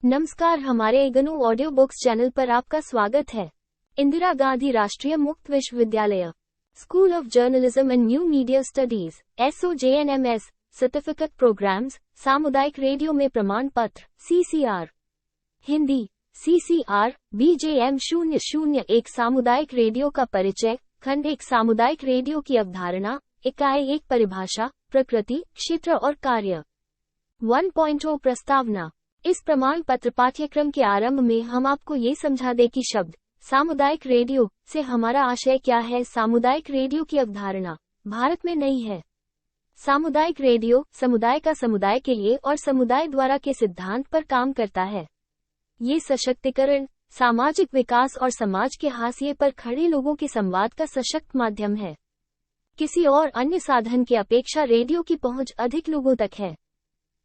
नमस्कार, हमारे IGNOU audio books channel पर आपका स्वागत है। इंदिरा गांधी राष्ट्रीय मुक्त विश्वविद्यालय, school of journalism and new media studies, SOJNMS, certificate programmes, सामुदायिक रेडियो में प्रमाण पत्र, CCR, हिंदी, CCR, BJM 001 सामुदायिक रेडियो का परिचय, खंड 1 सामुदायिक रेडियो की अवधारणा, इकाई 1 परिभाषा, प्रकृति, क्षेत्र और कार्य। 1.0 प्रस्तावना। इस प्रमाण पत्र पाठ्यक्रम के आरंभ में हम आपको ये समझा दें कि शब्द सामुदायिक रेडियो से हमारा आशय क्या है। सामुदायिक रेडियो की अवधारणा भारत में नई है। सामुदायिक रेडियो समुदाय का समुदाय के लिए और समुदाय द्वारा के सिद्धांत पर काम करता है। ये सशक्तिकरण, सामाजिक विकास और समाज के हाशिए पर खड़े लोगों के संवाद का सशक्त माध्यम है। किसी और अन्य साधन की अपेक्षा रेडियो की पहुंच अधिक लोगों तक है।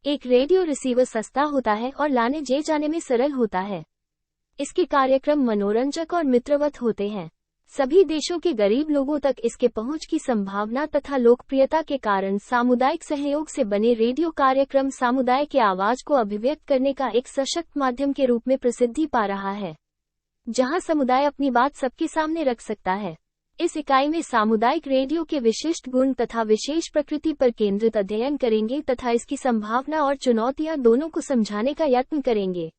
एक रेडियो रिसीवर सस्ता होता है और लाने ले जाने में सरल होता है। इसके कार्यक्रम मनोरंजक और मित्रवत होते हैं। सभी देशों के गरीब लोगों तक इसके पहुंच की संभावना तथा लोकप्रियता के कारण सामुदायिक सहयोग से बने रेडियो कार्यक्रम समुदाय के आवाज को अभिव्यक्त करने का एक सशक्त माध्यम के रूप में प्रसिद्धि पा रहा है, जहां समुदाय अपनी बात सबके सामने रख सकता है। इस इकाई में सामुदायिक रेडियो के विशिष्ट गुण तथा विशेष प्रकृति पर केंद्रित अध्ययन करेंगे तथा इसकी संभावना और चुनौतियां दोनों को समझाने का यत्न करेंगे।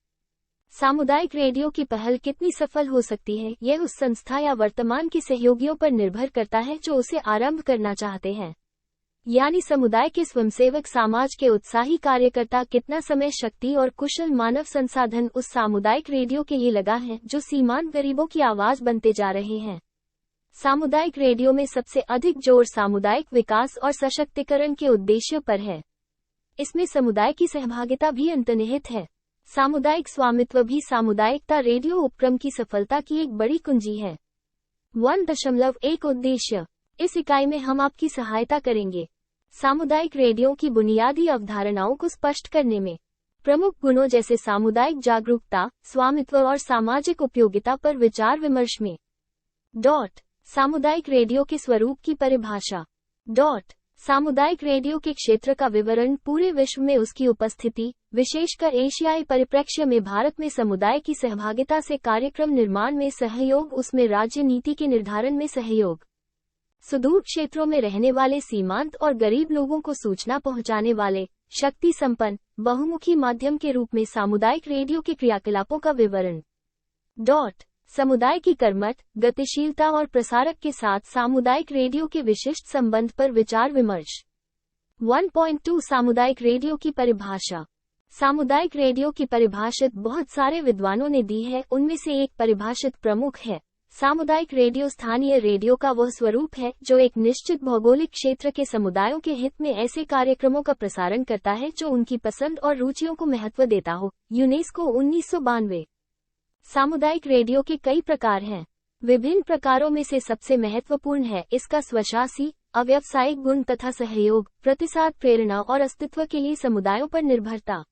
सामुदायिक रेडियो की पहल कितनी सफल हो सकती है, यह उस संस्था या वर्तमान के सहयोगियों पर निर्भर करता है जो उसे आरंभ करना चाहते हैं। यानी समुदाय के स्वयंसेवक, समाज के उत्साही कार्यकर्ता कितना समय, शक्ति और कुशल मानव संसाधन उस सामुदायिक रेडियो के लिए लगा है जो सीमांत गरीबों की आवाज बनते जा रहे हैं। सामुदायिक रेडियो में सबसे अधिक जोर सामुदायिक विकास और सशक्तिकरण के उद्देश्य पर है। इसमें समुदाय की सहभागिता भी अंतर्निहित है। सामुदायिक स्वामित्व भी सामुदायिकता रेडियो उपक्रम की सफलता की एक बड़ी कुंजी है। 1.1 उद्देश्य। इस इकाई में हम आपकी सहायता करेंगे सामुदायिक रेडियो की बुनियादी अवधारणाओं को स्पष्ट करने में। प्रमुख गुणों जैसे सामुदायिक जागरूकता, स्वामित्व और सामाजिक उपयोगिता पर विचार विमर्श में। सामुदायिक रेडियो के स्वरूप की परिभाषा। सामुदायिक रेडियो के क्षेत्र का विवरण, पूरे विश्व में उसकी उपस्थिति, विशेषकर एशियाई परिप्रेक्ष्य में भारत में समुदाय की सहभागिता से कार्यक्रम निर्माण में सहयोग, उसमें राज्य नीति के निर्धारण में सहयोग, सुदूर क्षेत्रों में रहने वाले सीमांत और गरीब लोगों को सूचना पहुंचाने वाले शक्ति संपन्न बहुमुखी माध्यम के रूप में सामुदायिक रेडियो के क्रियाकलापों का विवरण। समुदाय की कर्मठ, गतिशीलता और प्रसारक के साथ सामुदायिक रेडियो के विशिष्ट संबंध पर विचार विमर्श। 1.2 सामुदायिक रेडियो की परिभाषा। सामुदायिक रेडियो की परिभाषित बहुत सारे विद्वानों ने दी है। उनमें से एक परिभाषित प्रमुख है। सामुदायिक रेडियो स्थानीय रेडियो का वह स्वरूप है जो एक निश्चित भौगोलिक क्षेत्र के समुदायों के हित में ऐसे कार्यक्रमों का प्रसारण करता है जो उनकी पसंद और रुचियों को महत्व देता हो। यूनेस्को 1992। सामुदायिक रेडियो के कई प्रकार हैं। विभिन्न प्रकारों में से सबसे महत्वपूर्ण है इसका स्वशासी, अव्यावसायिक गुण तथा सहयोग, प्रतिसाद, प्रेरणा और अस्तित्व के लिए समुदायों पर निर्भरता।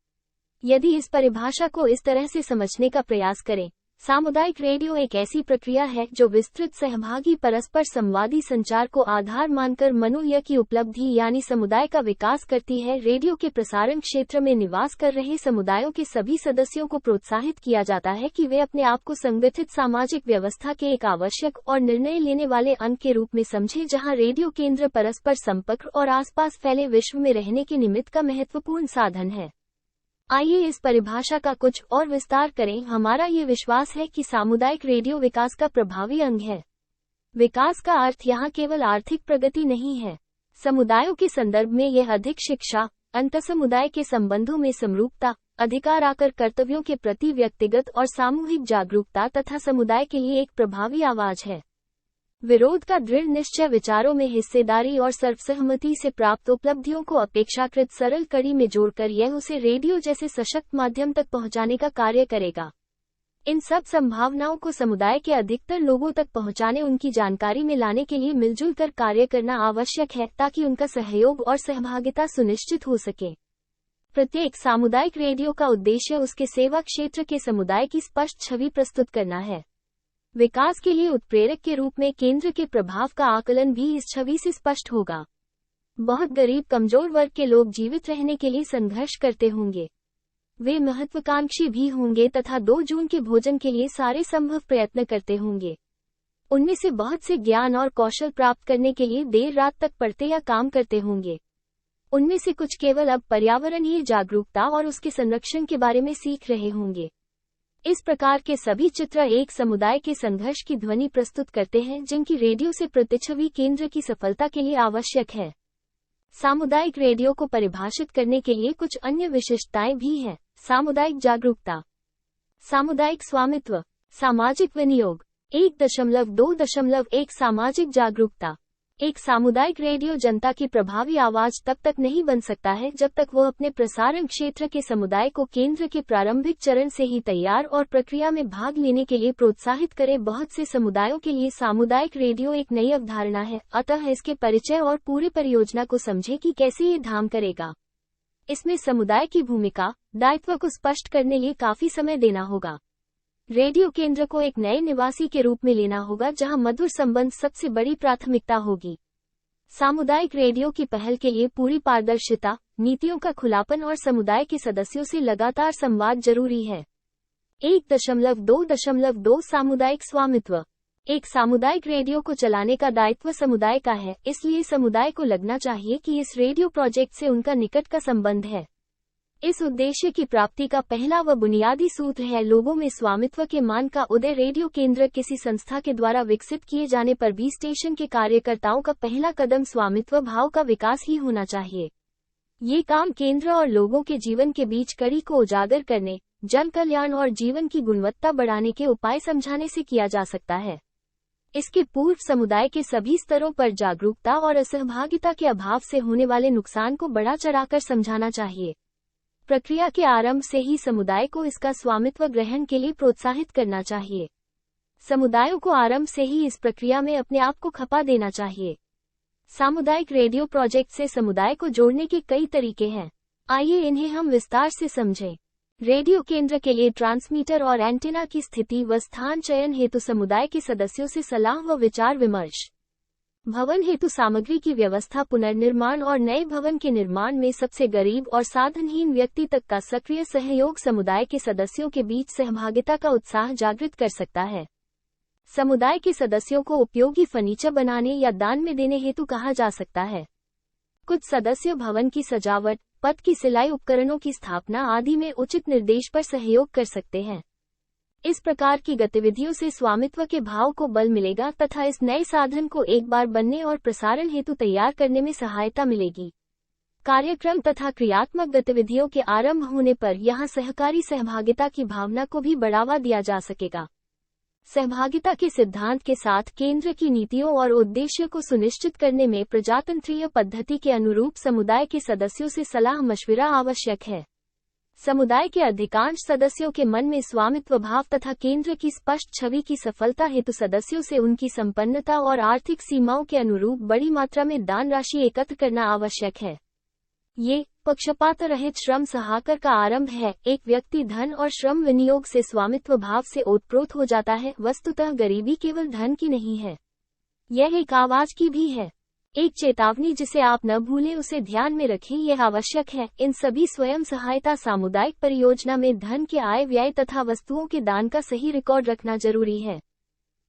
यदि इस परिभाषा को इस तरह से समझने का प्रयास करें, सामुदायिक रेडियो एक ऐसी प्रक्रिया है जो विस्तृत सहभागी परस्पर संवादी संचार को आधार मानकर मनोय की उपलब्धि यानी समुदाय का विकास करती है। रेडियो के प्रसारण क्षेत्र में निवास कर रहे समुदायों के सभी सदस्यों को प्रोत्साहित किया जाता है कि वे अपने आप को संगठित सामाजिक व्यवस्था के एक आवश्यक और निर्णय लेने वाले अंग के रूप में समझें, जहां रेडियो केंद्र परस्पर संपर्क और आसपास फैले विश्व में रहने के निमित्त का महत्वपूर्ण साधन है। आइए इस परिभाषा का कुछ और विस्तार करें। हमारा ये विश्वास है कि सामुदायिक रेडियो विकास का प्रभावी अंग है। विकास का अर्थ यहाँ केवल आर्थिक प्रगति नहीं है। समुदायों के संदर्भ में यह अधिक शिक्षा, अंतसमुदाय के संबंधों में समरूपता, अधिकार आकर कर्तव्यों के प्रति व्यक्तिगत और सामूहिक जागरूकता तथा समुदाय के लिए एक प्रभावी आवाज है। विरोध का दृढ़ निश्चय, विचारों में हिस्सेदारी और सर्वसहमति से प्राप्त उपलब्धियों को अपेक्षाकृत सरल कड़ी में जोड़कर यह उसे रेडियो जैसे सशक्त माध्यम तक पहुंचाने का कार्य करेगा। इन सब संभावनाओं को समुदाय के अधिकतर लोगों तक पहुंचाने, उनकी जानकारी में लाने के लिए मिलजुल कर कार्य करना आवश्यक है ताकि उनका सहयोग और सहभागिता सुनिश्चित हो सके। प्रत्येक सामुदायिक रेडियो का उद्देश्य उसके सेवा क्षेत्र के समुदाय की स्पष्ट छवि प्रस्तुत करना है। विकास के लिए उत्प्रेरक के रूप में केंद्र के प्रभाव का आकलन भी इस छवि से स्पष्ट होगा। बहुत गरीब, कमजोर वर्ग के लोग जीवित रहने के लिए संघर्ष करते होंगे। वे महत्वाकांक्षी भी होंगे तथा 2 जून के भोजन के लिए सारे संभव प्रयत्न करते होंगे। उनमें से बहुत से ज्ञान और कौशल प्राप्त करने के लिए देर रात तक पढ़ते या काम करते होंगे। उनमें से कुछ केवल अब पर्यावरणीय जागरूकता और उसके संरक्षण के बारे में सीख रहे होंगे। इस प्रकार के सभी चित्र एक समुदाय के संघर्ष की ध्वनि प्रस्तुत करते हैं जिनकी रेडियो से प्रतिच्छवि केंद्र की सफलता के लिए आवश्यक है। सामुदायिक रेडियो को परिभाषित करने के लिए कुछ अन्य विशिष्टताएं भी हैं। सामुदायिक जागरूकता, सामुदायिक स्वामित्व, सामाजिक विनियोग। 1.2.1 सामाजिक जागरूकता। एक सामुदायिक रेडियो जनता की प्रभावी आवाज तक नहीं बन सकता है जब तक वो अपने प्रसारण क्षेत्र के समुदाय को केंद्र के प्रारंभिक चरण से ही तैयार और प्रक्रिया में भाग लेने के लिए प्रोत्साहित करे। बहुत से समुदायों के लिए सामुदायिक रेडियो एक नई अवधारणा है, अतः इसके परिचय और पूरी परियोजना को समझे कि कैसे ये काम करेगा। इसमें समुदाय की भूमिका, दायित्व को स्पष्ट करने लिए काफी समय देना होगा। रेडियो केंद्र को एक नए निवासी के रूप में लेना होगा जहां मधुर संबंध सबसे बड़ी प्राथमिकता होगी। सामुदायिक रेडियो की पहल के लिए पूरी पारदर्शिता, नीतियों का खुलापन और समुदाय के सदस्यों से लगातार संवाद जरूरी है। 1.2.2 सामुदायिक स्वामित्व। एक सामुदायिक रेडियो को चलाने का दायित्व समुदाय का है, इसलिए समुदाय को लगना चाहिए कि इस रेडियो प्रोजेक्ट से उनका निकट का संबंध है। इस उद्देश्य की प्राप्ति का पहला व बुनियादी सूत्र है लोगों में स्वामित्व के मान का उदय। रेडियो केंद्र किसी संस्था के द्वारा विकसित किए जाने पर भी स्टेशन के कार्यकर्ताओं का पहला कदम स्वामित्व भाव का विकास ही होना चाहिए। ये काम केंद्र और लोगों के जीवन के बीच कड़ी को उजागर करने, जन कल्याण और जीवन की गुणवत्ता बढ़ाने के उपाय समझाने से किया जा सकता है। इसके पूर्व समुदाय के सभी स्तरों पर जागरूकता और असहभागिता के अभाव से होने वाले नुकसान को बढ़ा चढ़ाकर समझाना चाहिए। प्रक्रिया के आरंभ से ही समुदाय को इसका स्वामित्व ग्रहण के लिए प्रोत्साहित करना चाहिए। समुदायों को आरंभ से ही इस प्रक्रिया में अपने आप को खपा देना चाहिए। सामुदायिक रेडियो प्रोजेक्ट से समुदाय को जोड़ने के कई तरीके हैं। आइए इन्हें हम विस्तार से समझें। रेडियो केंद्र के लिए ट्रांसमीटर और एंटीना की स्थिति व स्थान चयन हेतु समुदाय के सदस्यों से सलाह व विचार विमर्श। भवन हेतु सामग्री की व्यवस्था, पुनर्निर्माण और नए भवन के निर्माण में सबसे गरीब और साधनहीन व्यक्ति तक का सक्रिय सहयोग समुदाय के सदस्यों के बीच सहभागिता का उत्साह जागृत कर सकता है। समुदाय के सदस्यों को उपयोगी फर्नीचर बनाने या दान में देने हेतु कहा जा सकता है। कुछ सदस्य भवन की सजावट, पथ की सिलाई, उपकरणों की स्थापना आदि में उचित निर्देश पर सहयोग कर सकते हैं। इस प्रकार की गतिविधियों से स्वामित्व के भाव को बल मिलेगा तथा इस नए साधन को एक बार बनने और प्रसारण हेतु तैयार करने में सहायता मिलेगी। कार्यक्रम तथा क्रियात्मक गतिविधियों के आरंभ होने पर यहां सहकारी सहभागिता की भावना को भी बढ़ावा दिया जा सकेगा। सहभागिता के सिद्धांत के साथ केंद्र की नीतियों और उद्देश्य को सुनिश्चित करने में प्रजातंत्रीय पद्धति के अनुरूप समुदाय के सदस्यों से सलाह मशविरा आवश्यक है। समुदाय के अधिकांश सदस्यों के मन में स्वामित्व भाव तथा केंद्र की स्पष्ट छवि की सफलता हेतु सदस्यों से उनकी संपन्नता और आर्थिक सीमाओं के अनुरूप बड़ी मात्रा में दान राशि एकत्र करना आवश्यक है। ये पक्षपात रहित श्रम सहाकर का आरंभ है। एक व्यक्ति धन और श्रम विनियोग से स्वामित्व भाव से ओतप्रोत हो जाता है। वस्तुतः गरीबी केवल धन की नहीं है, यह एक आवाज की भी है, एक चेतावनी जिसे आप न भूलें, उसे ध्यान में रखें, यह आवश्यक है। इन सभी स्वयं सहायता सामुदायिक परियोजना में धन के आय व्यय तथा वस्तुओं के दान का सही रिकॉर्ड रखना जरूरी है।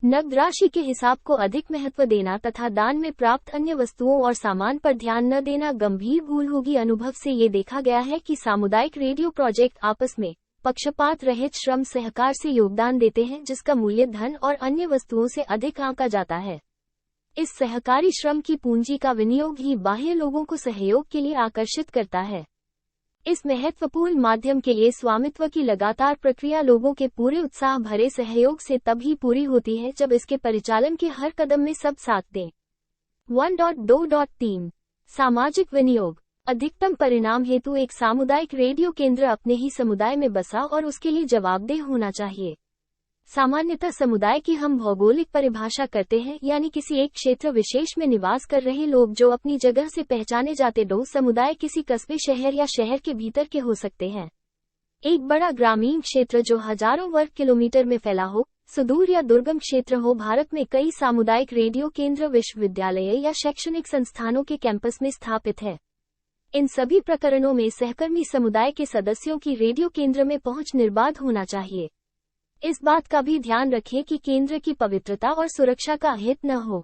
नकद राशि के हिसाब को अधिक महत्व देना तथा दान में प्राप्त अन्य वस्तुओं और सामान पर ध्यान न देना गंभीर भूल होगी। अनुभव से ये देखा गया है कि सामुदायिक रेडियो प्रोजेक्ट आपस में पक्षपात रहित श्रम सहकार से योगदान देते हैं, जिसका मूल्य धन और अन्य वस्तुओं से अधिक आंका जाता है। इस सहकारी श्रम की पूंजी का विनियोग ही बाह्य लोगों को सहयोग के लिए आकर्षित करता है। इस महत्वपूर्ण माध्यम के लिए स्वामित्व की लगातार प्रक्रिया लोगों के पूरे उत्साह भरे सहयोग से तभी पूरी होती है जब इसके परिचालन के हर कदम में सब साथ दें। 1.2.3 सामाजिक विनियोग। अधिकतम परिणाम हेतु एक सामुदायिक रेडियो केंद्र अपने ही समुदाय में बसा और उसके लिए जवाबदेह होना चाहिए। सामान्यतः समुदाय की हम भौगोलिक परिभाषा करते हैं, यानी किसी एक क्षेत्र विशेष में निवास कर रहे लोग जो अपनी जगह से पहचाने जाते। समुदाय किसी कस्बे, शहर या शहर के भीतर के हो सकते हैं। एक बड़ा ग्रामीण क्षेत्र जो हजारों वर्ग किलोमीटर में फैला हो, सुदूर या दुर्गम क्षेत्र हो। भारत में कई सामुदायिक रेडियो केंद्र विश्वविद्यालय या शैक्षणिक संस्थानों के कैंपस में स्थापित है। इन सभी प्रकरणों में सहकर्मी समुदाय के सदस्यों की रेडियो केंद्र में पहुंच निर्बाध होना चाहिए। इस बात का भी ध्यान रखें कि केंद्र की पवित्रता और सुरक्षा का अहित न हो।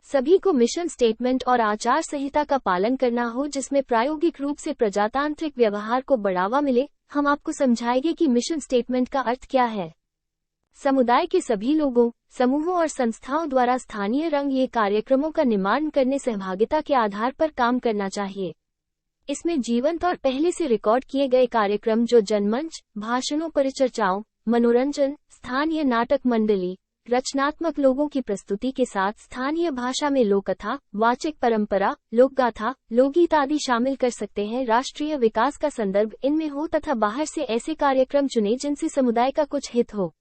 सभी को मिशन स्टेटमेंट और आचार संहिता का पालन करना हो, जिसमें प्रायोगिक रूप से प्रजातांत्रिक व्यवहार को बढ़ावा मिले। हम आपको समझाएंगे कि मिशन स्टेटमेंट का अर्थ क्या है। समुदाय के सभी लोगों, समूहों और संस्थाओं द्वारा स्थानीय रंग ये कार्यक्रमों का निर्माण करने सहभागिता के आधार पर काम करना चाहिए। इसमें जीवंत और पहले से रिकॉर्ड किए गए कार्यक्रम जो जनमंच, भाषणों, परिचर्चाओं, मनोरंजन, स्थानीय नाटक मंडली, रचनात्मक लोगों की प्रस्तुति के साथ स्थानीय भाषा में लोककथा, वाचिक परंपरा, लोकगाथा, लोकगीत आदि शामिल कर सकते हैं। राष्ट्रीय विकास का संदर्भ इनमें हो तथा बाहर से ऐसे कार्यक्रम चुने जिनसे समुदाय का कुछ हित हो।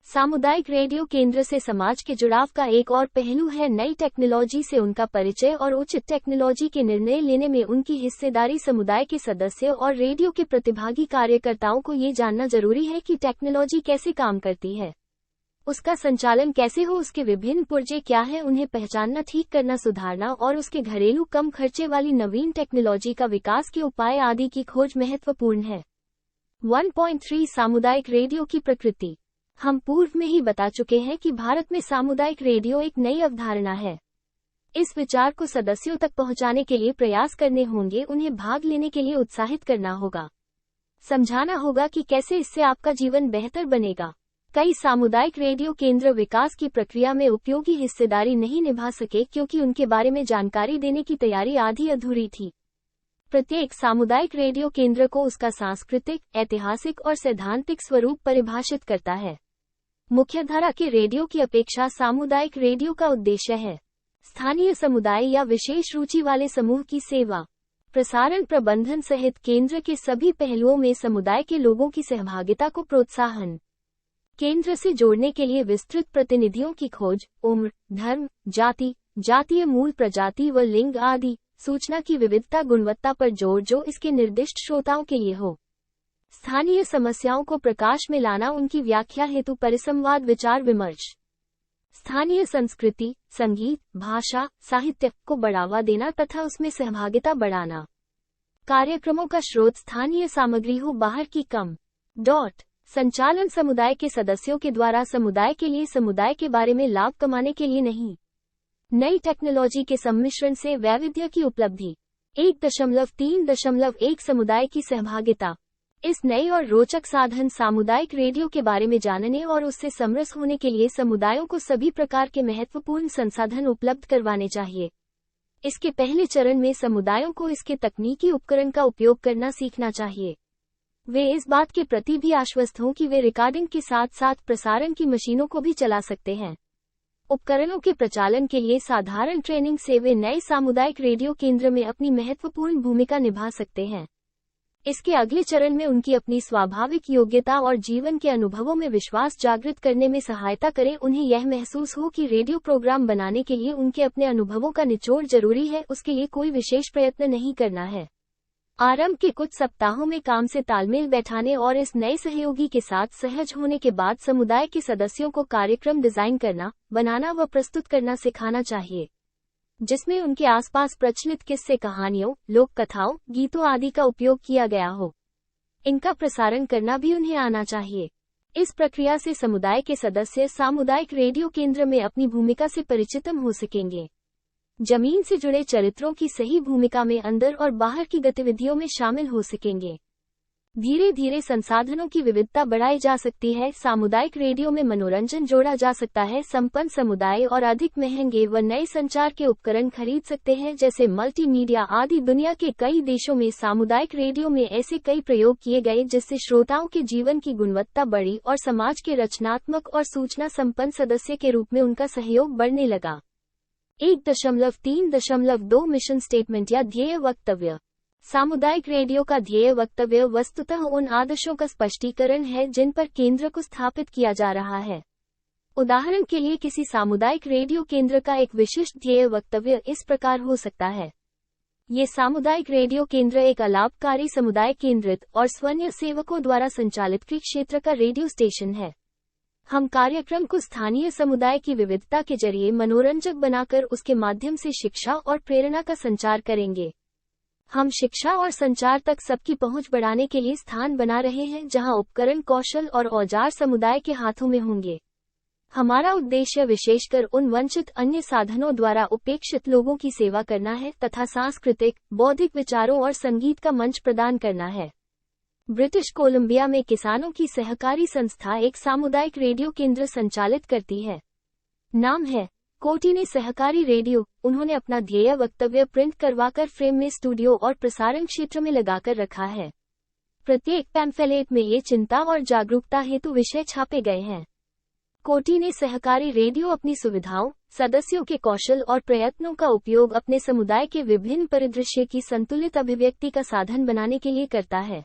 सामुदायिक रेडियो केंद्र से समाज के जुड़ाव का एक और पहलू है नई टेक्नोलॉजी से उनका परिचय और उचित टेक्नोलॉजी के निर्णय लेने में उनकी हिस्सेदारी। समुदाय के सदस्यों और रेडियो के प्रतिभागी कार्यकर्ताओं को ये जानना जरूरी है कि टेक्नोलॉजी कैसे काम करती है, उसका संचालन कैसे हो, उसके विभिन्न पुर्जे क्या हैं, उन्हें पहचानना, ठीक करना, सुधारना और उसके घरेलू कम खर्चे वाली नवीन टेक्नोलॉजी का विकास के उपाय आदि की खोज महत्वपूर्ण है। 1.3 सामुदायिक रेडियो की प्रकृति। हम पूर्व में ही बता चुके हैं कि भारत में सामुदायिक रेडियो एक नई अवधारणा है। इस विचार को सदस्यों तक पहुंचाने के लिए प्रयास करने होंगे, उन्हें भाग लेने के लिए उत्साहित करना होगा, समझाना होगा कि कैसे इससे आपका जीवन बेहतर बनेगा। कई सामुदायिक रेडियो केंद्र विकास की प्रक्रिया में उपयोगी हिस्सेदारी नहीं निभा सके क्योंकि उनके बारे में जानकारी देने की तैयारी आधी अधूरी थी। प्रत्येक सामुदायिक रेडियो केंद्र को उसका सांस्कृतिक, ऐतिहासिक और सैद्धांतिक स्वरूप परिभाषित करता है। मुख्यधारा के रेडियो की अपेक्षा सामुदायिक रेडियो का उद्देश्य है स्थानीय समुदाय या विशेष रुचि वाले समूह की सेवा, प्रसारण प्रबंधन सहित केंद्र के सभी पहलुओं में समुदाय के लोगों की सहभागिता को प्रोत्साहन। केंद्र से जोड़ने के लिए विस्तृत प्रतिनिधियों की खोज, उम्र, धर्म, जाति, जातीय मूल, प्रजाति व लिंग आदि, सूचना की विविधता, गुणवत्ता पर जोर जो इसके निर्दिष्ट श्रोताओं के लिए हो। स्थानीय समस्याओं को प्रकाश में लाना, उनकी व्याख्या हेतु परिसंवाद, विचार विमर्श। स्थानीय संस्कृति, संगीत, भाषा, साहित्य को बढ़ावा देना तथा उसमें सहभागिता बढ़ाना। कार्यक्रमों का स्रोत स्थानीय सामग्री हो, बाहर की कम। संचालन समुदाय के सदस्यों के द्वारा समुदाय के लिए, समुदाय के बारे में लाभ कमाने के लिए नहीं। नई टेक्नोलॉजी के सम्मिश्रण से वैविध्य की उपलब्धि। 1.3.1 समुदाय की सहभागिता। इस नए और रोचक साधन सामुदायिक रेडियो के बारे में जानने और उससे समरस होने के लिए समुदायों को सभी प्रकार के महत्वपूर्ण संसाधन उपलब्ध करवाने चाहिए। इसके पहले चरण में समुदायों को इसके तकनीकी उपकरण का उपयोग करना सीखना चाहिए। वे इस बात के प्रति भी आश्वस्त हों कि वे रिकॉर्डिंग के साथ साथ प्रसारण की मशीनों को भी चला सकते हैं। उपकरणों के प्रचालन के लिए साधारण ट्रेनिंग से वे नए सामुदायिक रेडियो केंद्र में अपनी महत्वपूर्ण भूमिका निभा सकते हैं। इसके अगले चरण में उनकी अपनी स्वाभाविक योग्यता और जीवन के अनुभवों में विश्वास जागृत करने में सहायता करें। उन्हें यह महसूस हो कि रेडियो प्रोग्राम बनाने के लिए उनके अपने अनुभवों का निचोड़ जरूरी है, उसके लिए कोई विशेष प्रयत्न नहीं करना है। आरंभ के कुछ सप्ताहों में काम से तालमेल बैठाने और इस नए सहयोगी के साथ सहज होने के बाद समुदाय के सदस्यों को कार्यक्रम डिजाइन करना, बनाना व प्रस्तुत करना सिखाना चाहिए, जिसमें उनके आसपास प्रचलित किस्से, कहानियों, लोक कथाओं, गीतों आदि का उपयोग किया गया हो। इनका प्रसारण करना भी उन्हें आना चाहिए। इस प्रक्रिया से समुदाय के सदस्य सामुदायिक रेडियो केंद्र में अपनी भूमिका से परिचित हो सकेंगे। जमीन से जुड़े चरित्रों की सही भूमिका में अंदर और बाहर की गतिविधियों में शामिल हो सकेंगे। धीरे धीरे संसाधनों की विविधता बढ़ाई जा सकती है। सामुदायिक रेडियो में मनोरंजन जोड़ा जा सकता है। संपन्न समुदाय और अधिक महंगे व नए संचार के उपकरण खरीद सकते हैं, जैसे मल्टीमीडिया आदि। दुनिया के कई देशों में सामुदायिक रेडियो में ऐसे कई प्रयोग किए गए जिससे श्रोताओं के जीवन की गुणवत्ता बढ़ी और समाज के रचनात्मक और सूचना संपन्न सदस्य के रूप में उनका सहयोग बढ़ने लगा। 1.3.2 मिशन स्टेटमेंट या ध्येय वक्तव्य। सामुदायिक रेडियो का ध्येय वक्तव्य वस्तुतः उन आदर्शों का स्पष्टीकरण है जिन पर केंद्र को स्थापित किया जा रहा है। उदाहरण के लिए किसी सामुदायिक रेडियो केंद्र का एक विशिष्ट ध्येय वक्तव्य इस प्रकार हो सकता है। ये सामुदायिक रेडियो केंद्र एक अलाभकारी, समुदाय केंद्रित और स्वयं सेवकों द्वारा संचालित कृषि क्षेत्र का रेडियो स्टेशन है। हम कार्यक्रम को स्थानीय समुदाय की विविधता के जरिए मनोरंजक बनाकर उसके माध्यम से शिक्षा और प्रेरणा का संचार करेंगे। हम शिक्षा और संचार तक सबकी पहुंच बढ़ाने के लिए स्थान बना रहे हैं जहां उपकरण, कौशल और औजार समुदाय के हाथों में होंगे। हमारा उद्देश्य विशेषकर उन वंचित अन्य साधनों द्वारा उपेक्षित लोगों की सेवा करना है तथा सांस्कृतिक, बौद्धिक विचारों और संगीत का मंच प्रदान करना है। ब्रिटिश कोलंबिया में किसानों की सहकारी संस्था एक सामुदायिक रेडियो केंद्र संचालित करती है। नाम है कोटिने सहकारी रेडियो। उन्होंने अपना ध्येय वक्तव्य प्रिंट करवाकर फ्रेम में स्टूडियो और प्रसारण क्षेत्र में लगाकर रखा है। प्रत्येक पैम्फलेट में ये चिंता और जागरूकता हेतु विषय छापे गए हैं। कोटिने सहकारी रेडियो अपनी सुविधाओं, सदस्यों के कौशल और प्रयत्नों का उपयोग अपने समुदाय के विभिन्न परिदृश्य की संतुलित अभिव्यक्ति का साधन बनाने के लिए करता है।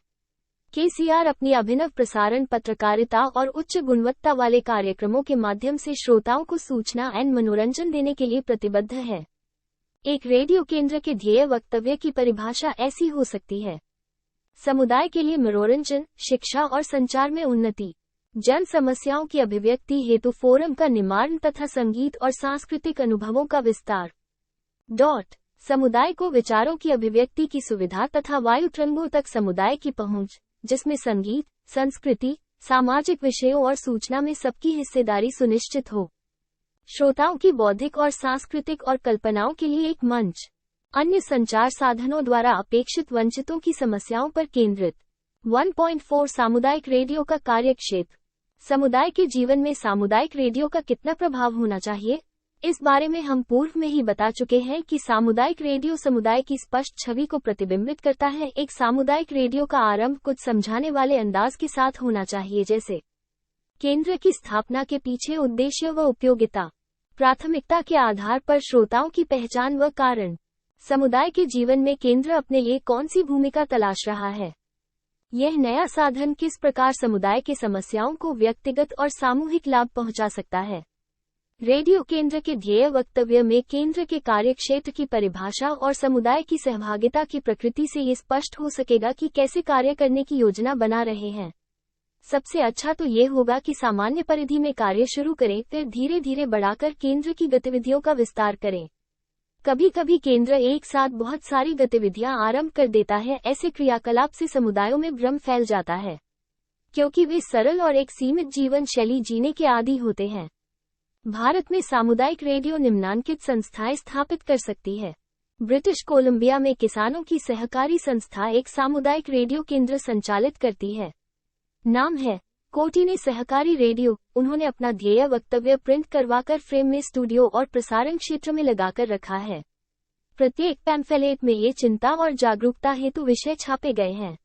KCR अपनी अभिनव प्रसारण, पत्रकारिता और उच्च गुणवत्ता वाले कार्यक्रमों के माध्यम से श्रोताओं को सूचना एवं मनोरंजन देने के लिए प्रतिबद्ध है। एक रेडियो केंद्र के ध्येय वक्तव्य की परिभाषा ऐसी हो सकती है: समुदाय के लिए मनोरंजन, शिक्षा और संचार में उन्नति, जन समस्याओं की अभिव्यक्ति हेतु फोरम का निर्माण तथा संगीत और सांस्कृतिक अनुभवों का विस्तार। समुदाय को विचारों की अभिव्यक्ति की सुविधा तथा वायु तरंगों तक समुदाय की पहुंच, जिसमें संगीत, संस्कृति, सामाजिक विषयों और सूचना में सबकी हिस्सेदारी सुनिश्चित हो। श्रोताओं की बौद्धिक और सांस्कृतिक और कल्पनाओं के लिए एक मंच। अन्य संचार साधनों द्वारा अपेक्षित वंचितों की समस्याओं पर केंद्रित। 1.4 सामुदायिक रेडियो का कार्यक्षेत्र। समुदाय के जीवन में सामुदायिक रेडियो का कितना प्रभाव होना चाहिए? इस बारे में हम पूर्व में ही बता चुके हैं कि सामुदायिक रेडियो समुदाय की स्पष्ट छवि को प्रतिबिंबित करता है। एक सामुदायिक रेडियो का आरंभ कुछ समझाने वाले अंदाज के साथ होना चाहिए, जैसे केंद्र की स्थापना के पीछे उद्देश्य व उपयोगिता, प्राथमिकता के आधार पर श्रोताओं की पहचान व कारण, समुदाय के जीवन में केंद्र अपने लिए कौन सी भूमिका तलाश रहा है, यह नया साधन किस प्रकार समुदाय के समस्याओं को व्यक्तिगत और सामूहिक लाभ पहुंचा सकता है। रेडियो केंद्र के ध्येय वक्तव्य में केंद्र के कार्यक्षेत्र की परिभाषा और समुदाय की सहभागिता की प्रकृति से ये स्पष्ट हो सकेगा कि कैसे कार्य करने की योजना बना रहे हैं। सबसे अच्छा तो ये होगा कि सामान्य परिधि में कार्य शुरू करें, फिर धीरे धीरे बढ़ाकर केंद्र की गतिविधियों का विस्तार करें। कभी कभी केंद्र एक साथ बहुत सारी गतिविधियां आरंभ कर देता है। ऐसे क्रियाकलाप से समुदायों में भ्रम फैल जाता है, क्योंकि वे सरल और एक सीमित जीवन शैली जीने के आदी होते हैं। भारत में सामुदायिक रेडियो निम्नांकित संस्थाएं स्थापित कर सकती है। ब्रिटिश कोलंबिया में किसानों की सहकारी संस्था एक सामुदायिक रेडियो केंद्र संचालित करती है। नाम है कोटिने सहकारी रेडियो। उन्होंने अपना ध्येय वक्तव्य प्रिंट करवाकर फ्रेम में स्टूडियो और प्रसारण क्षेत्र में लगाकर रखा है। प्रत्येक पैम्फलेट में ये चिंता और जागरूकता हेतु विषय छापे गए हैं।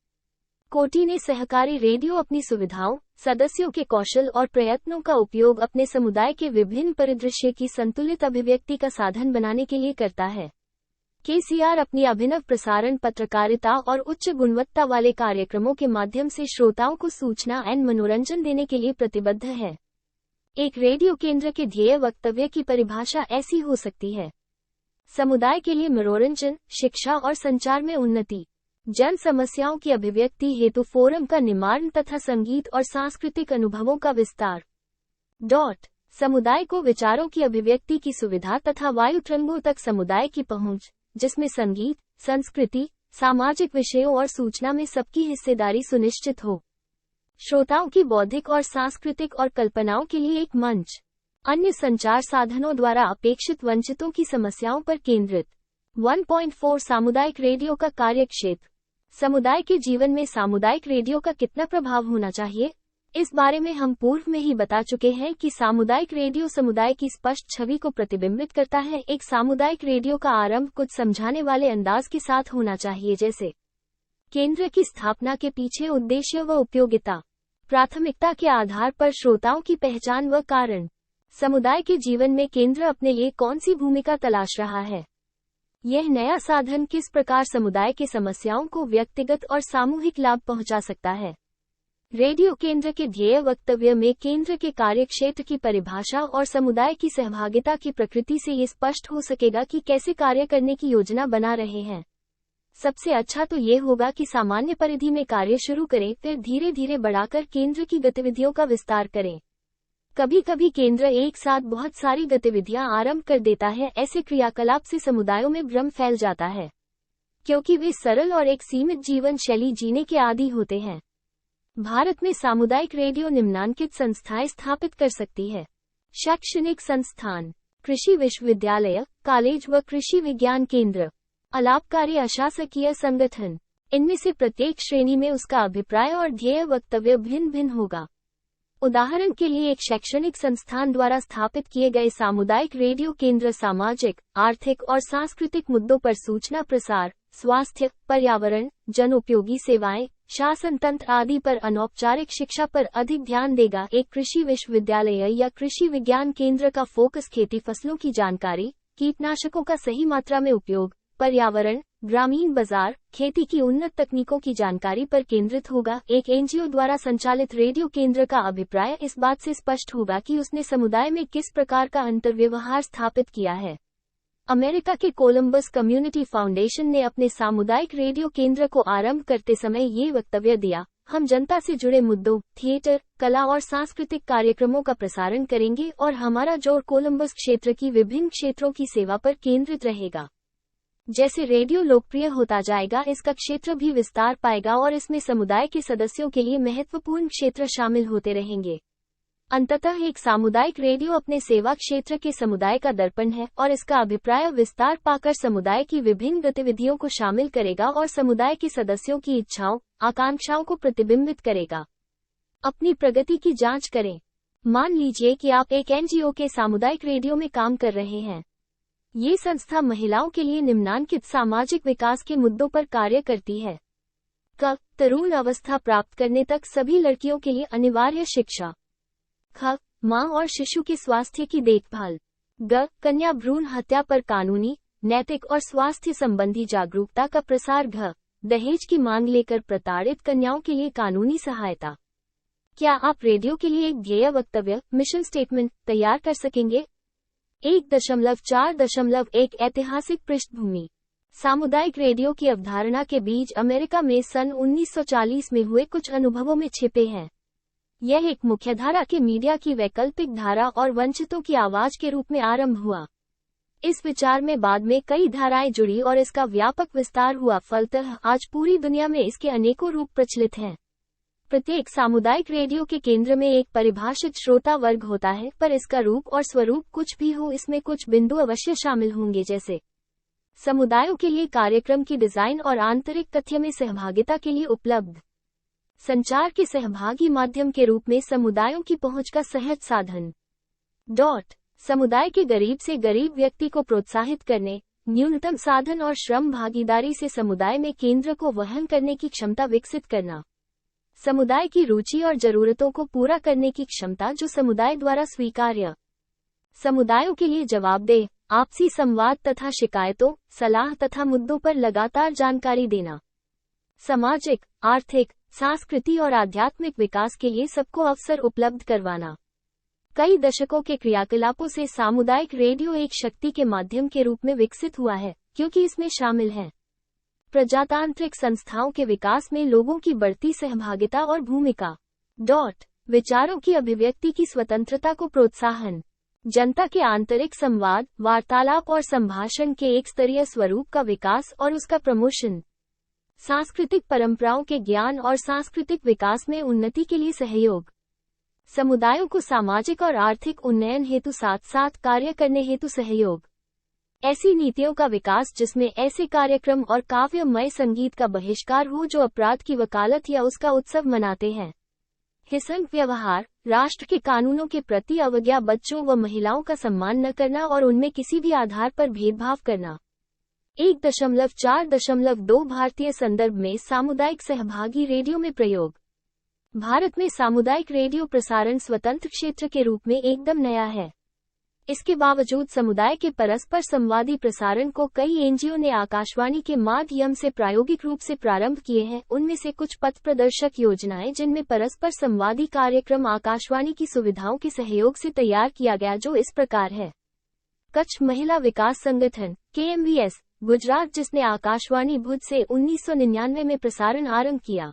कोटिने सहकारी रेडियो अपनी सुविधाओं, सदस्यों के कौशल और प्रयत्नों का उपयोग अपने समुदाय के विभिन्न परिदृश्य की संतुलित अभिव्यक्ति का साधन बनाने के लिए करता है। KCR अपनी अभिनव प्रसारण, पत्रकारिता और उच्च गुणवत्ता वाले कार्यक्रमों के माध्यम से श्रोताओं को सूचना एवं मनोरंजन देने के लिए प्रतिबद्ध है। एक रेडियो केंद्र के ध्येय वक्तव्य की परिभाषा ऐसी हो सकती है: समुदाय के लिए मनोरंजन, शिक्षा और संचार में उन्नति, जन समस्याओं की अभिव्यक्ति हेतु फोरम का निर्माण तथा संगीत और सांस्कृतिक अनुभवों का विस्तार। समुदाय को विचारों की अभिव्यक्ति की सुविधा तथा वायु तरंगों तक समुदाय की पहुंच, जिसमें संगीत, संस्कृति, सामाजिक विषयों और सूचना में सबकी हिस्सेदारी सुनिश्चित हो। श्रोताओं की बौद्धिक और सांस्कृतिक और कल्पनाओं के लिए एक मंच। अन्य संचार साधनों द्वारा अपेक्षित वंचितों की समस्याओं पर केंद्रित। 1.4 सामुदायिक रेडियो का कार्यक्षेत्र। समुदाय के जीवन में सामुदायिक रेडियो का कितना प्रभाव होना चाहिए? इस बारे में हम पूर्व में ही बता चुके हैं कि सामुदायिक रेडियो समुदाय की स्पष्ट छवि को प्रतिबिंबित करता है। एक सामुदायिक रेडियो का आरंभ कुछ समझाने वाले अंदाज के साथ होना चाहिए, जैसे केंद्र की स्थापना के पीछे उद्देश्य व उपयोगिता, प्राथमिकता के आधार पर श्रोताओं की पहचान व कारण, समुदाय के जीवन में केंद्र अपने लिए कौन सी भूमिका तलाश रहा है, यह नया साधन किस प्रकार समुदाय के समस्याओं को व्यक्तिगत और सामूहिक लाभ पहुंचा सकता है। रेडियो केंद्र के ध्येय वक्तव्य में केंद्र के कार्यक्षेत्र की परिभाषा और समुदाय की सहभागिता की प्रकृति से ये स्पष्ट हो सकेगा कि कैसे कार्य करने की योजना बना रहे हैं। सबसे अच्छा तो ये होगा कि सामान्य परिधि में कार्य शुरू करें, फिर धीरे धीरे बढ़ाकर केंद्र की गतिविधियों का विस्तार करें। कभी कभी केंद्र एक साथ बहुत सारी गतिविधियां आरंभ कर देता है। ऐसे क्रियाकलाप से समुदायों में भ्रम फैल जाता है, क्योंकि वे सरल और एक सीमित जीवन शैली जीने के आदी होते हैं। भारत में सामुदायिक रेडियो निम्नांकित संस्थाएं स्थापित कर सकती है। शैक्षणिक संस्थान, कृषि विश्वविद्यालय, कॉलेज व कृषि विज्ञान केंद्र, अलाभकारी अशासकीय संगठन। इनमें से प्रत्येक श्रेणी में उसका अभिप्राय और ध्येय वक्तव्य भिन्न भिन्न होगा। उदाहरण के लिए, एक शैक्षणिक संस्थान द्वारा स्थापित किए गए सामुदायिक रेडियो केंद्र सामाजिक, आर्थिक और सांस्कृतिक मुद्दों पर सूचना प्रसार, स्वास्थ्य, पर्यावरण, जनोपयोगी सेवाएं, शासन तंत्र आदि पर अनौपचारिक शिक्षा पर अधिक ध्यान देगा। एक कृषि विश्वविद्यालय या कृषि विज्ञान केंद्र का फोकस खेती फसलों की जानकारी, कीटनाशकों का सही मात्रा में उपयोग, पर्यावरण, ग्रामीण बाजार, खेती की उन्नत तकनीकों की जानकारी पर केंद्रित होगा। एक एनजीओ द्वारा संचालित रेडियो केंद्र का अभिप्राय इस बात से स्पष्ट होगा कि उसने समुदाय में किस प्रकार का अंतर्व्यवहार स्थापित किया है। अमेरिका के कोलंबस कम्युनिटी फाउंडेशन ने अपने सामुदायिक रेडियो केंद्र को आरंभ करते समय ये वक्तव्य दिया: हम जनता से जुड़े मुद्दों, थिएटर, कला और सांस्कृतिक कार्यक्रमों का प्रसारण करेंगे और हमारा जोर कोलंबस क्षेत्र की विभिन्न क्षेत्रों की सेवा पर केंद्रित रहेगा। जैसे रेडियो लोकप्रिय होता जाएगा, इसका क्षेत्र भी विस्तार पाएगा और इसमें समुदाय के सदस्यों के लिए महत्वपूर्ण क्षेत्र शामिल होते रहेंगे। अंततः एक सामुदायिक रेडियो अपने सेवा क्षेत्र के समुदाय का दर्पण है और इसका अभिप्राय विस्तार पाकर समुदाय की विभिन्न गतिविधियों को शामिल करेगा और समुदाय के सदस्यों की इच्छाओं, आकांक्षाओं को प्रतिबिंबित करेगा। अपनी प्रगति की जांच करें। मान लीजिए कि आप एक एनजीओ के सामुदायिक रेडियो में काम कर रहे हैं। ये संस्था महिलाओं के लिए निम्नांकित सामाजिक विकास के मुद्दों पर कार्य करती है। क. तरुण अवस्था प्राप्त करने तक सभी लड़कियों के लिए अनिवार्य शिक्षा। ख. मां और शिशु के स्वास्थ्य की देखभाल। ग. कन्या भ्रूण हत्या पर कानूनी, नैतिक और स्वास्थ्य संबंधी जागरूकता का प्रसार। घ. दहेज की मांग लेकर प्रताड़ित कन्याओं के लिए कानूनी सहायता। क्या आप रेडियो के लिए एक ध्येय वक्तव्य, मिशन स्टेटमेंट तैयार कर सकेंगे? 1.4.1 ऐतिहासिक पृष्ठभूमि। सामुदायिक रेडियो की अवधारणा के बीज अमेरिका में सन 1940 में हुए कुछ अनुभवों में छिपे हैं। यह एक मुख्यधारा के मीडिया की वैकल्पिक धारा और वंचितों की आवाज के रूप में आरंभ हुआ। इस विचार में बाद में कई धाराएं जुड़ी और इसका व्यापक विस्तार हुआ। फलतः आज पूरी दुनिया में इसके अनेकों रूप प्रचलित हैं। प्रत्येक सामुदायिक रेडियो के केंद्र में एक परिभाषित श्रोता वर्ग होता है, पर इसका रूप और स्वरूप कुछ भी हो, इसमें कुछ बिंदु अवश्य शामिल होंगे, जैसे समुदायों के लिए कार्यक्रम की डिजाइन और आंतरिक तथ्य में सहभागिता के लिए उपलब्ध संचार के सहभागी माध्यम के रूप में समुदायों की पहुंच का सहज साधन। समुदाय के गरीब से गरीब व्यक्ति को प्रोत्साहित करने, न्यूनतम साधन और श्रम भागीदारी से समुदाय में केंद्र को वहन करने की क्षमता विकसित करना। समुदाय की रुचि और जरूरतों को पूरा करने की क्षमता जो समुदाय द्वारा स्वीकार्य। समुदायों के लिए जवाबदेह, आपसी संवाद तथा शिकायतों, सलाह तथा मुद्दों पर लगातार जानकारी देना। सामाजिक, आर्थिक, सांस्कृतिक और आध्यात्मिक विकास के लिए सबको अवसर उपलब्ध करवाना। कई दशकों के क्रियाकलापों से सामुदायिक रेडियो एक शक्ति के माध्यम के रूप में विकसित हुआ है, क्योंकि इसमें शामिल है प्रजातांत्रिक संस्थाओं के विकास में लोगों की बढ़ती सहभागिता और भूमिका। विचारों की अभिव्यक्ति की स्वतंत्रता को प्रोत्साहन, जनता के आंतरिक संवाद, वार्तालाप और संभाषण के एक स्तरीय स्वरूप का विकास और उसका प्रमोशन। सांस्कृतिक परंपराओं के ज्ञान और सांस्कृतिक विकास में उन्नति के लिए सहयोग। समुदायों को सामाजिक और आर्थिक उन्नयन हेतु साथ साथ कार्य करने हेतु सहयोग। ऐसी नीतियों का विकास जिसमें ऐसे कार्यक्रम और काव्यमय संगीत का बहिष्कार हो जो अपराध की वकालत या उसका उत्सव मनाते हैं। हिंसक व्यवहार, राष्ट्र के कानूनों के प्रति अवज्ञा, बच्चों व महिलाओं का सम्मान न करना और उनमें किसी भी आधार पर भेदभाव करना। 1.4.2 भारतीय संदर्भ में सामुदायिक सहभागी रेडियो में प्रयोग। भारत में सामुदायिक रेडियो प्रसारण स्वतंत्र क्षेत्र के रूप में एकदम नया है। इसके बावजूद समुदाय के परस्पर संवादी प्रसारण को कई एनजीओ ने आकाशवाणी के माध्यम से प्रायोगिक रूप से प्रारंभ किए हैं। उनमें से कुछ पथ प्रदर्शक योजनाएं जिनमें परस्पर संवादी कार्यक्रम आकाशवाणी की सुविधाओं के सहयोग से तैयार किया गया, जो इस प्रकार है। कच्छ महिला विकास संगठन KMVS गुजरात, जिसने आकाशवाणी भुज से 1999 में प्रसारण आरंभ किया।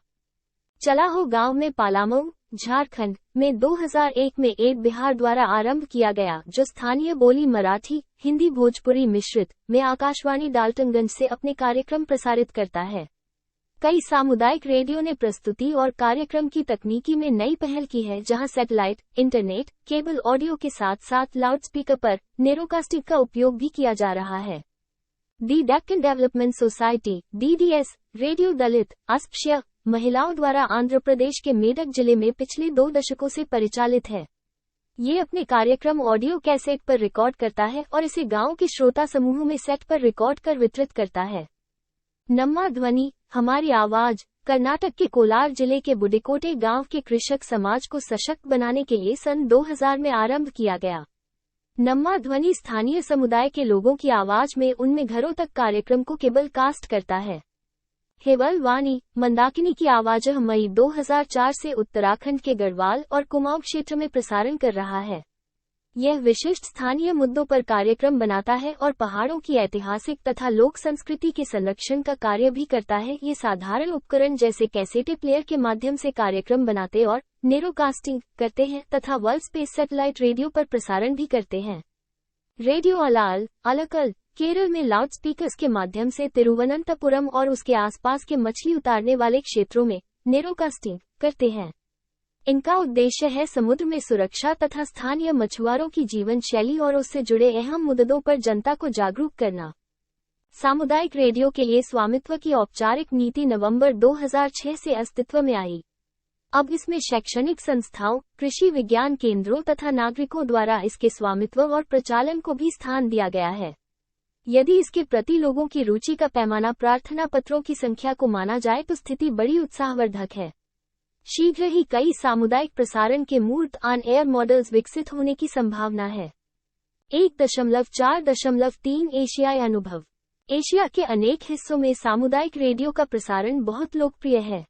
चला हो गांव में पालामऊ झारखंड में 2001 में एड बिहार द्वारा आरंभ किया गया, जो स्थानीय बोली मराठी, हिंदी, भोजपुरी मिश्रित में आकाशवाणी डाल्टनगंज से अपने कार्यक्रम प्रसारित करता है। कई सामुदायिक रेडियो ने प्रस्तुति और कार्यक्रम की तकनीकी में नई पहल की है, जहां सैटेलाइट, इंटरनेट, केबल ऑडियो के साथ साथ लाउडस्पीकर पर नेरोकास्टिंग का उपयोग भी किया जा रहा है। The Deccan development society (DDS) radio Dalit, अस्पृश्य महिलाओं द्वारा आंध्र प्रदेश के मेडक जिले में पिछले 2 दशकों से परिचालित है। ये अपने कार्यक्रम ऑडियो कैसेट पर रिकॉर्ड करता है और इसे गांव के श्रोता समूहों में सेट पर रिकॉर्ड कर वितरित करता है। नम्मा ध्वनि, हमारी आवाज, कर्नाटक के कोलार जिले के बुडिकोटे गांव के कृषक समाज को सशक्त बनाने के लिए सन 2000 में आरंभ किया गया। नम्मा ध्वनि स्थानीय समुदाय के लोगों की आवाज में उनमें घरों तक कार्यक्रम को केबल कास्ट करता है। हेवल वाणी, मंदाकिनी की आवाज मई 2004 से उत्तराखंड के गढ़वाल और कुमाऊं क्षेत्र में प्रसारण कर रहा है। यह विशिष्ट स्थानीय मुद्दों पर कार्यक्रम बनाता है और पहाड़ों की ऐतिहासिक तथा लोक संस्कृति के संरक्षण का कार्य भी करता है। ये साधारण उपकरण जैसे कैसेटे प्लेयर के माध्यम से कार्यक्रम बनाते और नेरोकास्टिंग करते हैं तथा वर्ल्ड स्पेस सैटेलाइट रेडियो पर प्रसारण भी करते हैं। रेडियो अलाल, अलकल, केरल में लाउडस्पीकर्स के माध्यम से तिरुवनंतपुरम और उसके आसपास के मछली उतारने वाले क्षेत्रों में नेरोकास्टिंग करते हैं। इनका उद्देश्य है समुद्र में सुरक्षा तथा स्थानीय मछुआरों की जीवन शैली और उससे जुड़े अहम मुद्दों पर जनता को जागरूक करना। सामुदायिक रेडियो के लिए स्वामित्व की औपचारिक नीति नवंबर 2006 से अस्तित्व में आई। अब इसमें शैक्षणिक संस्थाओं, कृषि विज्ञान केंद्रों तथा नागरिकों द्वारा इसके स्वामित्व और प्रचालन को भी स्थान दिया गया है। यदि इसके प्रति लोगों की रुचि का पैमाना प्रार्थना पत्रों की संख्या को माना जाए तो स्थिति बड़ी उत्साहवर्धक है। शीघ्र ही कई सामुदायिक प्रसारण के मूर्त ऑन एयर मॉडल्स विकसित होने की संभावना है। 1.4.3 एशियाई अनुभव। एशिया के अनेक हिस्सों में सामुदायिक रेडियो का प्रसारण बहुत लोकप्रिय है।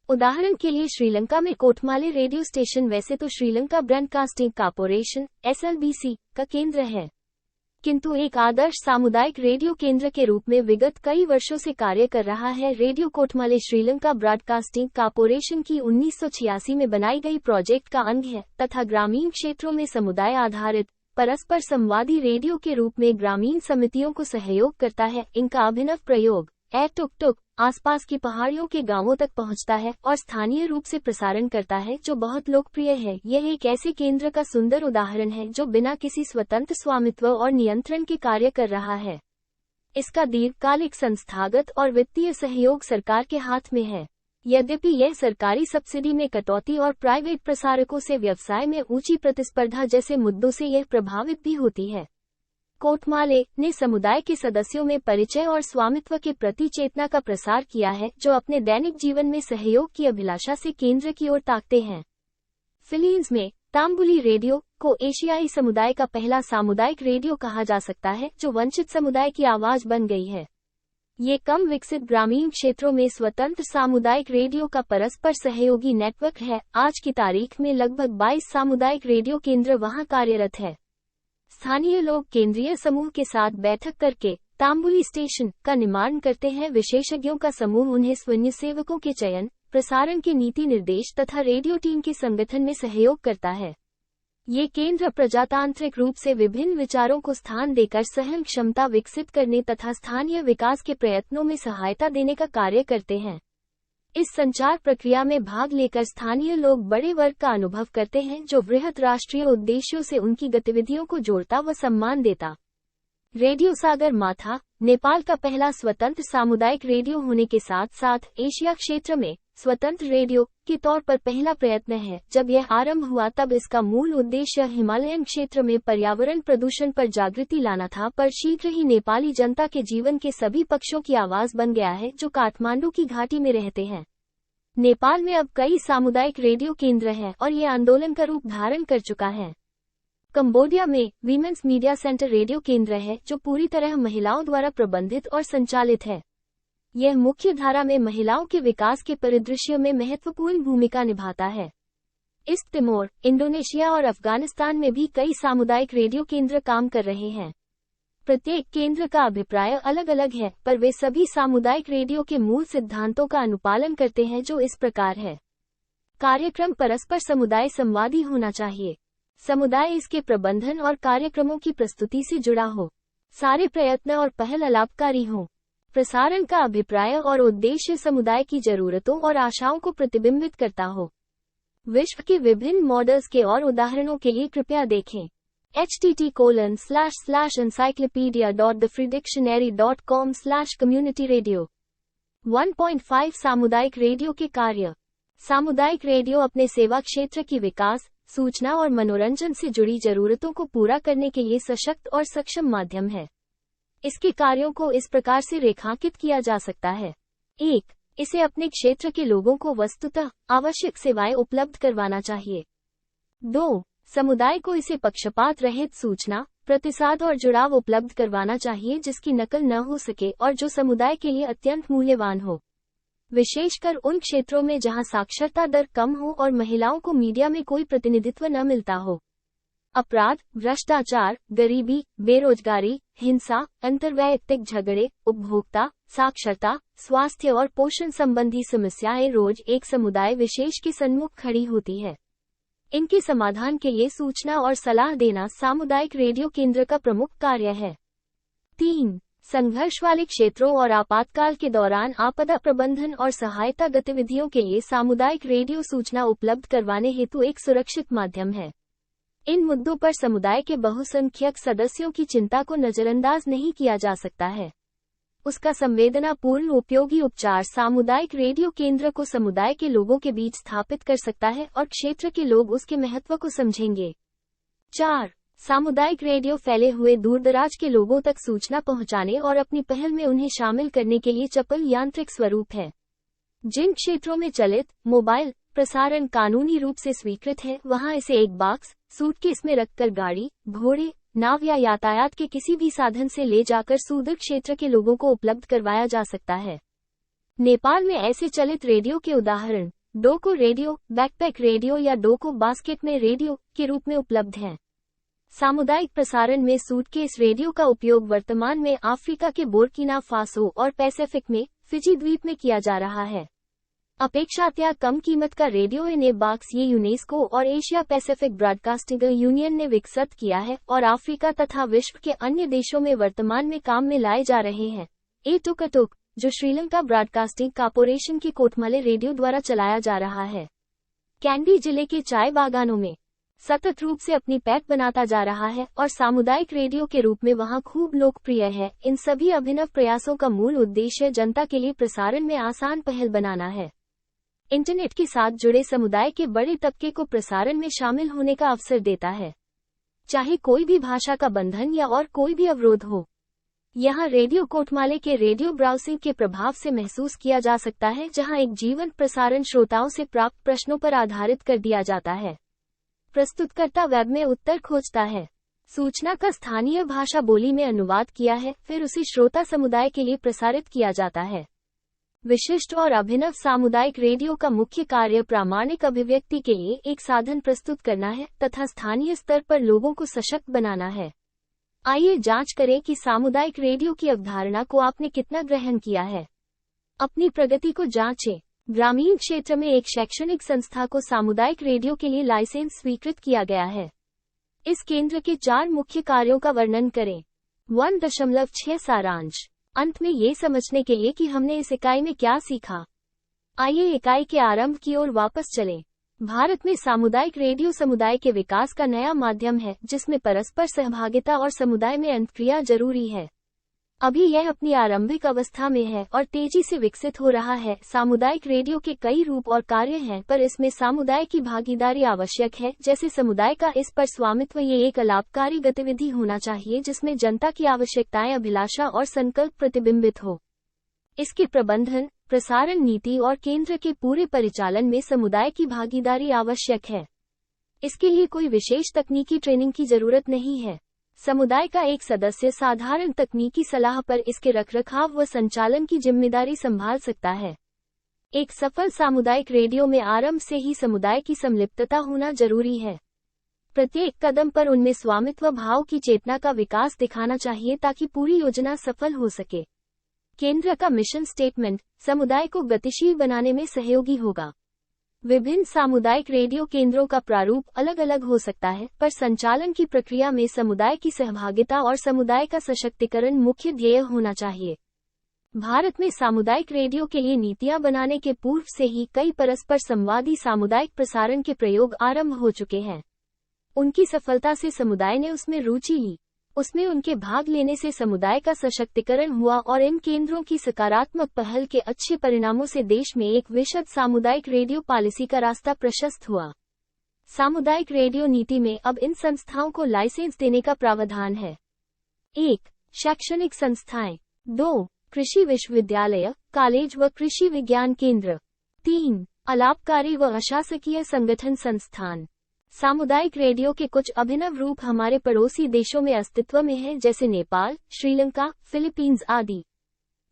उदाहरण के लिए श्रीलंका में कोटमाले रेडियो स्टेशन वैसे तो श्रीलंका ब्रॉडकास्टिंग कॉर्पोरेशन (SLBC) का केंद्र है, किंतु एक आदर्श सामुदायिक रेडियो केंद्र के रूप में विगत कई वर्षों से कार्य कर रहा है। Radio Kotmale Sri Lanka broadcasting corporation की 1986 में बनाई गई प्रोजेक्ट का अंग है तथा ग्रामीण क्षेत्रों में समुदाय आधारित परस्पर संवादी रेडियो के रूप में ग्रामीण समितियों को सहयोग करता है। इनका अभिनव प्रयोग एयर टुक टुक आसपास की पहाड़ियों के गांवों तक पहुंचता है और स्थानीय रूप से प्रसारण करता है, जो बहुत लोकप्रिय है। यह एक ऐसे केंद्र का सुंदर उदाहरण है जो बिना किसी स्वतंत्र स्वामित्व और नियंत्रण के कार्य कर रहा है। इसका दीर्घकालिक संस्थागत और वित्तीय सहयोग सरकार के हाथ में है। यद्यपि यह सरकारी सब्सिडी में कटौती और प्राइवेट प्रसारकों से व्यवसाय में ऊंची प्रतिस्पर्धा जैसे मुद्दों से यह प्रभावित भी होती है। कोटमाले ने समुदाय के सदस्यों में परिचय और स्वामित्व के प्रति चेतना का प्रसार किया है, जो अपने दैनिक जीवन में सहयोग की अभिलाषा से केंद्र की ओर ताकते हैं। फिलीपींस में ताम्बुली रेडियो को एशियाई समुदाय का पहला सामुदायिक रेडियो कहा जा सकता है, जो वंचित समुदाय की आवाज बन गई है। ये कम विकसित ग्रामीण क्षेत्रों में स्वतंत्र सामुदायिक रेडियो का परस्पर सहयोगी नेटवर्क है। आज की तारीख में लगभग 22 सामुदायिक रेडियो केंद्र वहां कार्यरत है। स्थानीय लोग केंद्रीय समूह के साथ बैठक करके ताम्बुली स्टेशन का निर्माण करते हैं। विशेषज्ञों का समूह उन्हें स्वयंसेवकों के चयन, प्रसारण के नीति निर्देश तथा रेडियो टीम के संगठन में सहयोग करता है। ये केंद्र प्रजातांत्रिक रूप से विभिन्न विचारों को स्थान देकर सहन क्षमता विकसित करने तथा स्थानीय विकास के प्रयत्नों में सहायता देने का कार्य करते हैं। इस संचार प्रक्रिया में भाग लेकर स्थानीय लोग बड़े वर्ग का अनुभव करते हैं, जो बृहत राष्ट्रीय उद्देश्यों से उनकी गतिविधियों को जोड़ता व सम्मान देता। रेडियो सागर माथा, नेपाल का पहला स्वतंत्र सामुदायिक रेडियो होने के साथ साथ एशिया क्षेत्र में स्वतंत्र रेडियो के तौर पर पहला प्रयत्न है। जब यह आरंभ हुआ तब इसका मूल उद्देश्य हिमालयन क्षेत्र में पर्यावरण प्रदूषण पर जागृति लाना था, पर शीघ्र ही नेपाली जनता के जीवन के सभी पक्षों की आवाज बन गया है, जो काठमांडू की घाटी में रहते हैं। नेपाल में अब कई सामुदायिक रेडियो केंद्र हैं और ये आंदोलन का रूप धारण कर चुका है। कंबोडिया में वीमेंस मीडिया सेंटर रेडियो केंद्र है, जो पूरी तरह महिलाओं द्वारा प्रबंधित और संचालित है। यह मुख्य धारा में महिलाओं के विकास के परिदृश्य में महत्वपूर्ण भूमिका निभाता है। ईस्ट तिमोर, इंडोनेशिया और अफगानिस्तान में भी कई सामुदायिक रेडियो केंद्र काम कर रहे हैं। प्रत्येक केंद्र का अभिप्राय अलग अलग है, पर वे सभी सामुदायिक रेडियो के मूल सिद्धांतों का अनुपालन करते हैं, जो इस प्रकार है। कार्यक्रम परस्पर समुदाय संवादी होना चाहिए। समुदाय इसके प्रबंधन और कार्यक्रमों की प्रस्तुति से जुड़ा हो। सारे प्रयत्न और पहल अलाभकारी हों। प्रसारण का अभिप्राय और उद्देश्य समुदाय की जरूरतों और आशाओं को प्रतिबिंबित करता हो। विश्व के विभिन्न मॉडल्स के और उदाहरणों के लिए कृपया देखें http://encyclopedia.thefreedictionary.com/community-radio। 1.5 सामुदायिक रेडियो के कार्य। सामुदायिक रेडियो अपने सेवा क्षेत्र की विकास, सूचना और मनोरंजन से जुड़ी जरूरतों को पूरा करने के लिए सशक्त और सक्षम माध्यम है। इसके कार्यों को इस प्रकार से रेखांकित किया जा सकता है। 1. इसे अपने क्षेत्र के लोगों को वस्तुतः आवश्यक सेवाएं उपलब्ध करवाना चाहिए। 2. समुदाय को इसे पक्षपात रहित सूचना, प्रतिसाद और जुड़ाव उपलब्ध करवाना चाहिए जिसकी नकल न हो सके और जो समुदाय के लिए अत्यंत मूल्यवान हो, विशेषकर उन क्षेत्रों में जहां साक्षरता दर कम हो और महिलाओं को मीडिया में कोई प्रतिनिधित्व न मिलता हो। अपराध, भ्रष्टाचार, गरीबी, बेरोजगारी, हिंसा, अंतर्वैयक्तिक झगड़े, उपभोक्ता, साक्षरता, स्वास्थ्य और पोषण संबंधी समस्याएं रोज एक समुदाय विशेष के सन्मुख खड़ी होती है। इनके समाधान के लिए सूचना और सलाह देना सामुदायिक रेडियो केंद्र का प्रमुख कार्य है। 3. संघर्ष वाले क्षेत्रों और आपातकाल के दौरान आपदा प्रबंधन और सहायता गतिविधियों के लिए सामुदायिक रेडियो सूचना उपलब्ध करवाने हेतु एक सुरक्षित माध्यम है। इन मुद्दों पर समुदाय के बहुसंख्यक सदस्यों की चिंता को नजरअंदाज नहीं किया जा सकता है। उसका संवेदनापूर्ण उपयोगी उपचार सामुदायिक रेडियो केंद्र को समुदाय के लोगों के बीच स्थापित कर सकता है और क्षेत्र के लोग उसके महत्व को समझेंगे। 4. सामुदायिक रेडियो फैले हुए दूरदराज के लोगों तक सूचना पहुंचाने और अपनी पहल में उन्हें शामिल करने के लिए चपल यांत्रिक स्वरूप है। जिन क्षेत्रों में चलित मोबाइल प्रसारण कानूनी रूप से स्वीकृत है, वहां इसे एक बॉक्स, सूटकेस में रखकर गाड़ी, घोड़े, नाव या यातायात के किसी भी साधन से ले जाकर सुदूर क्षेत्र के लोगों को उपलब्ध करवाया जा सकता है। नेपाल में ऐसे चलित रेडियो के उदाहरण डोको रेडियो, बैकपैक रेडियो या डोको बास्केट में रेडियो के रूप में उपलब्ध हैं। सामुदायिक प्रसारण में सूटकेस रेडियो का उपयोग वर्तमान में अफ्रीका के बुर्किना फासो और पैसिफिक में फिजी द्वीप में किया जा रहा है। अपेक्षाकृत कम कीमत का रेडियो इन ए बॉक्स ये यूनेस्को और एशिया पैसिफिक ब्रॉडकास्टिंग यूनियन ने विकसित किया है और अफ्रीका तथा विश्व के अन्य देशों में वर्तमान में काम में लाए जा रहे हैं। ए टुकटुक, जो श्रीलंका ब्रॉडकास्टिंग कॉर्पोरेशन की कोटमले रेडियो द्वारा चलाया जा रहा है, कैंडी जिले के चाय बागानों में सतत रूप से अपनी पैठ बनाता जा रहा है और सामुदायिक रेडियो के रूप में वहां खूब लोकप्रिय है। इन सभी अभिनव प्रयासों का मूल उद्देश्य जनता के लिए प्रसारण में आसान पहल बनाना है। इंटरनेट के साथ जुड़े समुदाय के बड़े तबके को प्रसारण में शामिल होने का अवसर देता है, चाहे कोई भी भाषा का बंधन या और कोई भी अवरोध हो। यहाँ रेडियो कोटमाले के रेडियो ब्राउजिंग के प्रभाव से महसूस किया जा सकता है, जहाँ एक जीवंत प्रसारण श्रोताओं से प्राप्त प्रश्नों पर आधारित कर दिया जाता है। प्रस्तुतकर्ता वेब में उत्तर खोजता है, सूचना का स्थानीय भाषा बोली में अनुवाद किया है, फिर उसे श्रोता समुदाय के लिए प्रसारित किया जाता है। विशिष्ट और अभिनव सामुदायिक रेडियो का मुख्य कार्य प्रामाणिक अभिव्यक्ति के लिए एक साधन प्रस्तुत करना है तथा स्थानीय स्तर पर लोगों को सशक्त बनाना है। आइए जांच करें कि सामुदायिक रेडियो की अवधारणा को आपने कितना ग्रहण किया है। अपनी प्रगति को जांचें। ग्रामीण क्षेत्र में एक शैक्षणिक संस्था को सामुदायिक रेडियो के लिए लाइसेंस स्वीकृत किया गया है। इस केंद्र के 4 मुख्य कार्यों का वर्णन करें। 1.6 सारांश। अंत में ये समझने के लिए कि हमने इस इकाई में क्या सीखा, आइए इकाई के आरंभ की ओर वापस चलें। भारत में सामुदायिक रेडियो समुदाय के विकास का नया माध्यम है जिसमें परस्पर सहभागिता और समुदाय में अंतक्रिया जरूरी है। अभी यह अपनी आरंभिक अवस्था में है और तेजी से विकसित हो रहा है। सामुदायिक रेडियो के कई रूप और कार्य हैं, पर इसमें समुदाय की भागीदारी आवश्यक है। जैसे समुदाय का इस पर स्वामित्व, ये एक लाभकारी गतिविधि होना चाहिए जिसमें जनता की आवश्यकताएं, अभिलाषा और संकल्प प्रतिबिंबित हो। इसके प्रबंधन, प्रसारण नीति और केंद्र के पूरे परिचालन में समुदाय की भागीदारी आवश्यक है। इसके लिए कोई विशेष तकनीकी ट्रेनिंग की जरूरत नहीं है। समुदाय का एक सदस्य साधारण तकनीकी सलाह पर इसके रखरखाव व संचालन की जिम्मेदारी संभाल सकता है। एक सफल सामुदायिक रेडियो में आरंभ से ही समुदाय की संलिप्तता होना जरूरी है। प्रत्येक कदम पर उनमें स्वामित्व भाव की चेतना का विकास दिखाना चाहिए ताकि पूरी योजना सफल हो सके। केंद्र का मिशन स्टेटमेंट समुदाय को गतिशील बनाने में सहयोगी होगा। विभिन्न सामुदायिक रेडियो केंद्रों का प्रारूप अलग अलग हो सकता है, पर संचालन की प्रक्रिया में समुदाय की सहभागिता और समुदाय का सशक्तिकरण मुख्य ध्येय होना चाहिए। भारत में सामुदायिक रेडियो के लिए नीतियां बनाने के पूर्व से ही कई परस्पर संवादी सामुदायिक प्रसारण के प्रयोग आरंभ हो चुके हैं। उनकी सफलता से समुदाय ने उसमें रुचि ली, उसमें उनके भाग लेने से समुदाय का सशक्तिकरण हुआ और इन केंद्रों की सकारात्मक पहल के अच्छे परिणामों से देश में एक विशद सामुदायिक रेडियो पॉलिसी का रास्ता प्रशस्त हुआ। सामुदायिक रेडियो नीति में अब इन संस्थाओं को लाइसेंस देने का प्रावधान है। 1. शैक्षणिक संस्थाएं। 2. कृषि विश्वविद्यालय, कॉलेज व कृषि विज्ञान केंद्र। 3. अलापकारी व अशासकीय संगठन संस्थान। सामुदायिक रेडियो के कुछ अभिनव रूप हमारे पड़ोसी देशों में अस्तित्व में हैं, जैसे नेपाल, श्रीलंका, फिलीपींस आदि।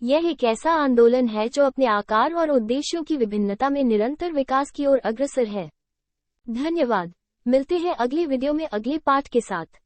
यह एक ऐसा आंदोलन है जो अपने आकार और उद्देश्यों की विभिन्नता में निरंतर विकास की ओर अग्रसर है। धन्यवाद। मिलते हैं अगले वीडियो में अगले पाठ के साथ।